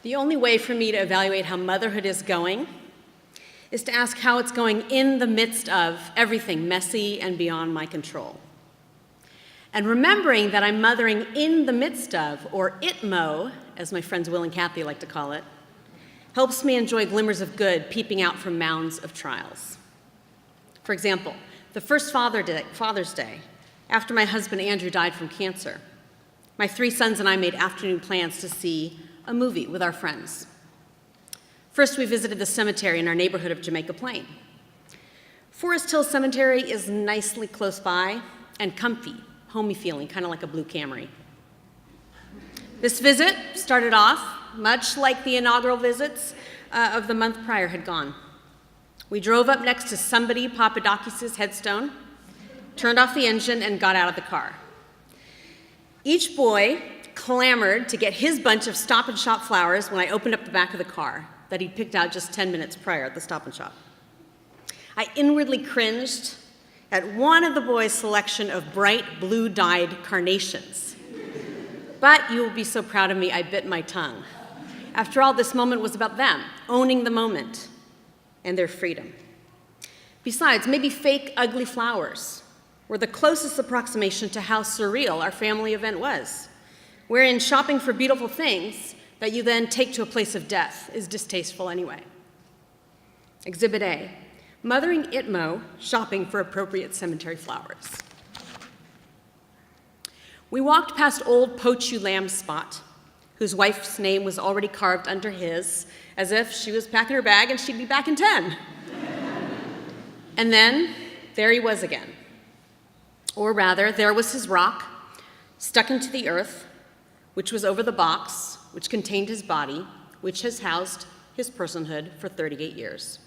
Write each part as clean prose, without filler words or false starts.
The only way for me to evaluate how motherhood is going is to ask how it's going in the midst of everything messy and beyond my control. And remembering that I'm mothering in the midst of, or ITMO, as my friends Will and Kathy like to call it, helps me enjoy glimmers of good peeping out from mounds of trials. For example, the first Father's Day, after my husband Andrew died from cancer, my 3 sons and I made afternoon plans to see a movie with our friends. First, we visited the cemetery in our neighborhood of Jamaica Plain. Forest Hill Cemetery is nicely close by and comfy, homey feeling, kind of like a blue Camry. This visit started off much like the inaugural visits of the month prior had gone. We drove up next to somebody Papadakis' headstone, turned off the engine, and got out of the car. Each boy clamored to get his bunch of Stop and Shop flowers when I opened up the back of the car that he'd picked out just 10 minutes prior at the Stop and Shop. I inwardly cringed at one of the boys' selection of bright blue-dyed carnations. But you will be so proud of me, I bit my tongue. After all, this moment was about them, owning the moment and their freedom. Besides, maybe fake, ugly flowers were the closest approximation to how surreal our family event was, wherein shopping for beautiful things that you then take to a place of death is distasteful anyway. Exhibit A, mothering ITMO, shopping for appropriate cemetery flowers. We walked past old Pochu Lamb's spot, whose wife's name was already carved under his, as if she was packing her bag and she'd be back in 10. And then, there he was again. Or rather, there was his rock, stuck into the earth, which was over the box, which contained his body, which has housed his personhood for 38 years.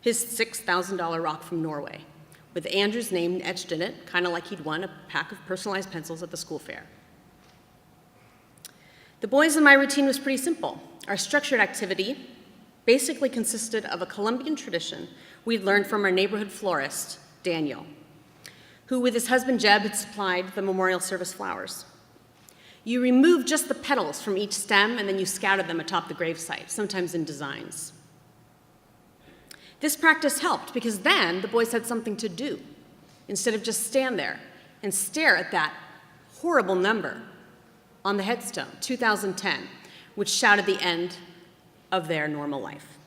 His $6,000 rock from Norway, with Andrew's name etched in it, kind of like he'd won a pack of personalized pencils at the school fair. The boys and my routine was pretty simple. Our structured activity basically consisted of a Colombian tradition we'd learned from our neighborhood florist, Daniel, who with his husband Jeb had supplied the memorial service flowers. You removed just the petals from each stem and then you scattered them atop the gravesite, sometimes in designs. This practice helped because then the boys had something to do instead of just stand there and stare at that horrible number on the headstone, 2010, which shouted the end of their normal life.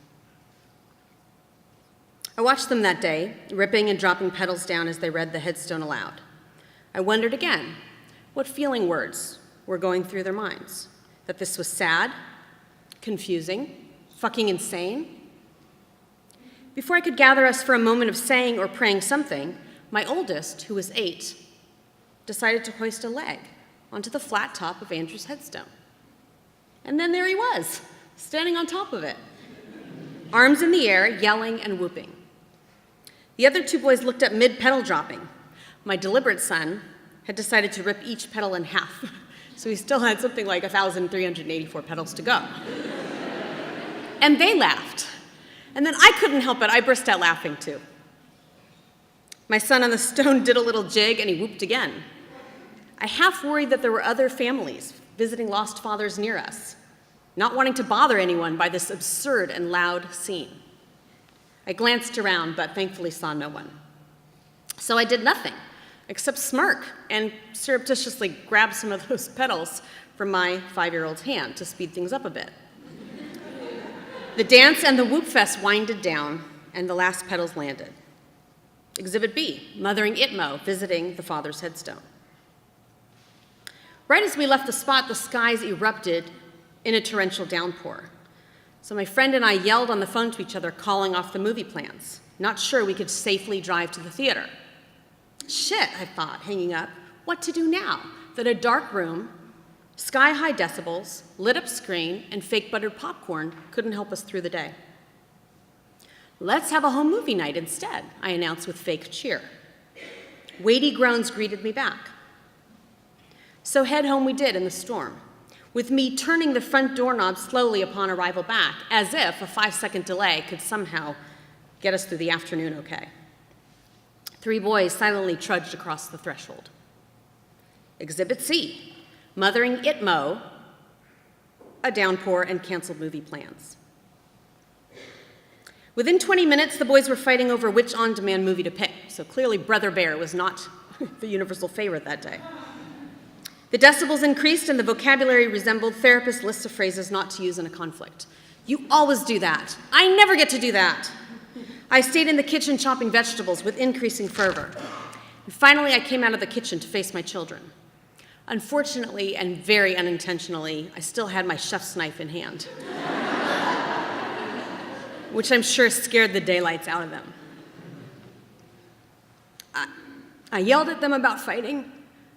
I watched them that day, ripping and dropping petals down as they read the headstone aloud. I wondered again what feeling words were going through their minds. That this was sad, confusing, fucking insane. Before I could gather us for a moment of saying or praying something, my oldest, who was 8, decided to hoist a leg onto the flat top of Andrew's headstone. And then there he was, standing on top of it, arms in the air, yelling and whooping. The other 2 boys looked up mid-petal dropping. My deliberate son had decided to rip each petal in half, so he still had something like 1,384 petals to go. And they laughed. And then I couldn't help it, I burst out laughing too. My son on the stone did a little jig and he whooped again. I half worried that there were other families visiting lost fathers near us, not wanting to bother anyone by this absurd and loud scene. I glanced around, but thankfully saw no one. So I did nothing, except smirk and surreptitiously grab some of those petals from my 5-year-old's hand to speed things up a bit. The dance and the whoop fest winded down, and the last petals landed. Exhibit B, mothering ITMO, visiting the father's headstone. Right as we left the spot, the skies erupted in a torrential downpour. So my friend and I yelled on the phone to each other, calling off the movie plans, not sure we could safely drive to the theater. Shit, I thought, hanging up. What to do now that a dark room, sky-high decibels, lit-up screen, and fake buttered popcorn couldn't help us through the day? Let's have a home movie night instead, I announced with fake cheer. Weighty groans greeted me back. So head home we did in the storm, with me turning the front doorknob slowly upon arrival back, as if a 5-second delay could somehow get us through the afternoon okay. 3 boys silently trudged across the threshold. Exhibit C, mothering ITMO, a downpour, and canceled movie plans. Within 20 minutes, the boys were fighting over which on-demand movie to pick, so clearly Brother Bear was not the universal favorite that day. The decibels increased and the vocabulary resembled therapist lists of phrases not to use in a conflict. You always do that. I never get to do that. I stayed in the kitchen chopping vegetables with increasing fervor. And finally, I came out of the kitchen to face my children. Unfortunately, and very unintentionally, I still had my chef's knife in hand, which I'm sure scared the daylights out of them. I yelled at them about fighting,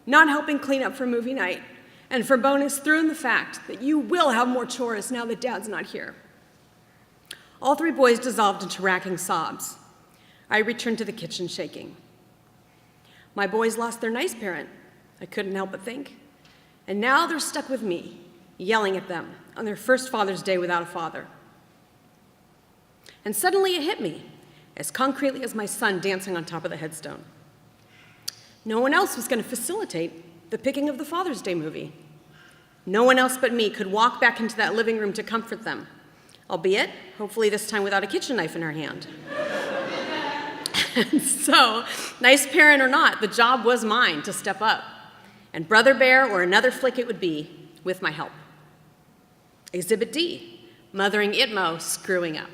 not helping clean up for movie night, and for bonus, threw in the fact that you will have more chores now that Dad's not here. All three boys dissolved into racking sobs. I returned to the kitchen shaking. My boys lost their nice parent, I couldn't help but think, and now they're stuck with me, yelling at them on their first Father's Day without a father. And suddenly it hit me, as concretely as my son dancing on top of the headstone. No one else was going to facilitate the picking of the Father's Day movie. No one else but me could walk back into that living room to comfort them, albeit, hopefully this time without a kitchen knife in her hand. And so, nice parent or not, the job was mine to step up. And Brother Bear or another flick it would be, with my help. Exhibit D, mothering ITMO screwing up.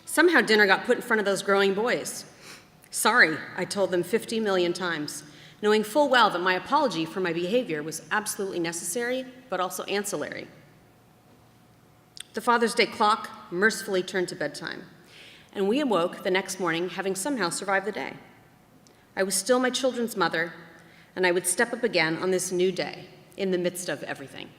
Somehow dinner got put in front of those growing boys. Sorry, I told them 50 million times, knowing full well that my apology for my behavior was absolutely necessary, but also ancillary. The Father's Day clock mercifully turned to bedtime, and we awoke the next morning having somehow survived the day. I was still my children's mother, and I would step up again on this new day in the midst of everything.